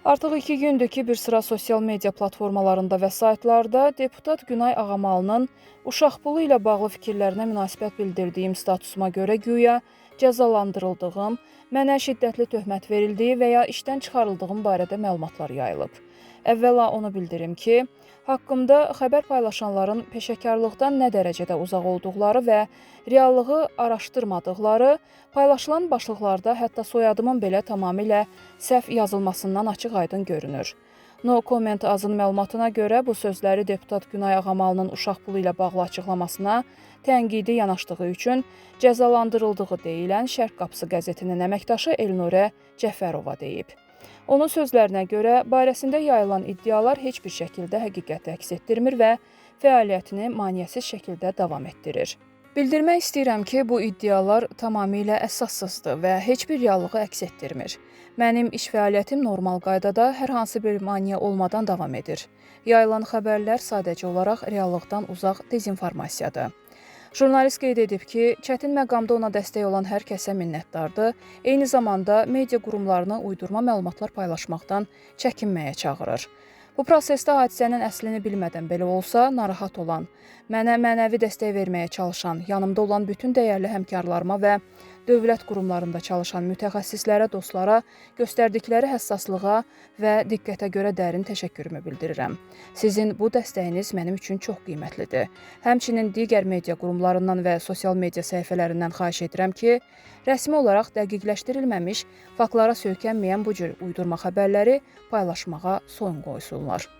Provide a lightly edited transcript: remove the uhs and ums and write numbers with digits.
Artıq 2 gündür ki, bir sıra sosial media platformalarında və saytlarda deputat Günay Ağamalının uşaq pulu ilə bağlı fikirlərinə münasibət bildirdiyim statusuma görə güya cəzalandırıldığım, mənə şiddətli töhmət verildiyi və ya işdən çıxarıldığım barədə məlumatlar yayılıb. Əvvəla onu bildirim ki, haqqımda xəbər paylaşanların peşəkarlıqdan nə dərəcədə uzaq olduqları və reallığı araşdırmadıqları, paylaşılan başlıqlarda hətta soyadımın belə tamamilə səhv yazılmasından açıq-aydın görünür. No Comment azın məlumatına görə bu sözləri deputat Günay Ağamalının uşaq pulu ilə bağlı açıqlamasına tənqidi yanaşdığı üçün cəzalandırıldığı deyilən Şərq Qapısı qəzetinin əməkdaşı Elnurə Cəfərova deyib. Onun sözlərinə görə barəsində yayılan iddialar heç bir şəkildə həqiqəti əks etdirmir və fəaliyyətini maneəsiz şəkildə davam etdirir. Bildirmək istəyirəm ki, bu iddialar tamamilə əsassızdır və heç bir reallığı əks etdirmir. Mənim iş fəaliyyətim normal qaydada hər hansı bir maneə olmadan davam edir. Yayılan xəbərlər sadəcə olaraq reallıqdan uzaq dezinformasiyadır. Jurnalist qeyd edib ki, çətin məqamda ona dəstək olan hər kəsə minnətdardır, eyni zamanda media qurumlarına uydurma məlumatlar paylaşmaqdan çəkinməyə çağırır. Bu prosesdə hadisənin əslini bilmədən belə olsa, narahat olan, mənə mənəvi dəstək verməyə çalışan, yanımda olan bütün dəyərli həmkarlarıma və dövlət qurumlarında çalışan mütəxəssislərə, dostlara göstərdikləri həssaslığa və diqqətə görə dərin təşəkkürümü bildirirəm. Sizin bu dəstəyiniz mənim üçün çox qiymətlidir. Həmçinin digər media qurumlarından və sosial media səhifələrindən xahiş edirəm ki, rəsmi olaraq dəqiqləşdirilməmiş, faktlara söykənməyən bu cür uydurma xəbərləri paylaşmağa son qoysunlar.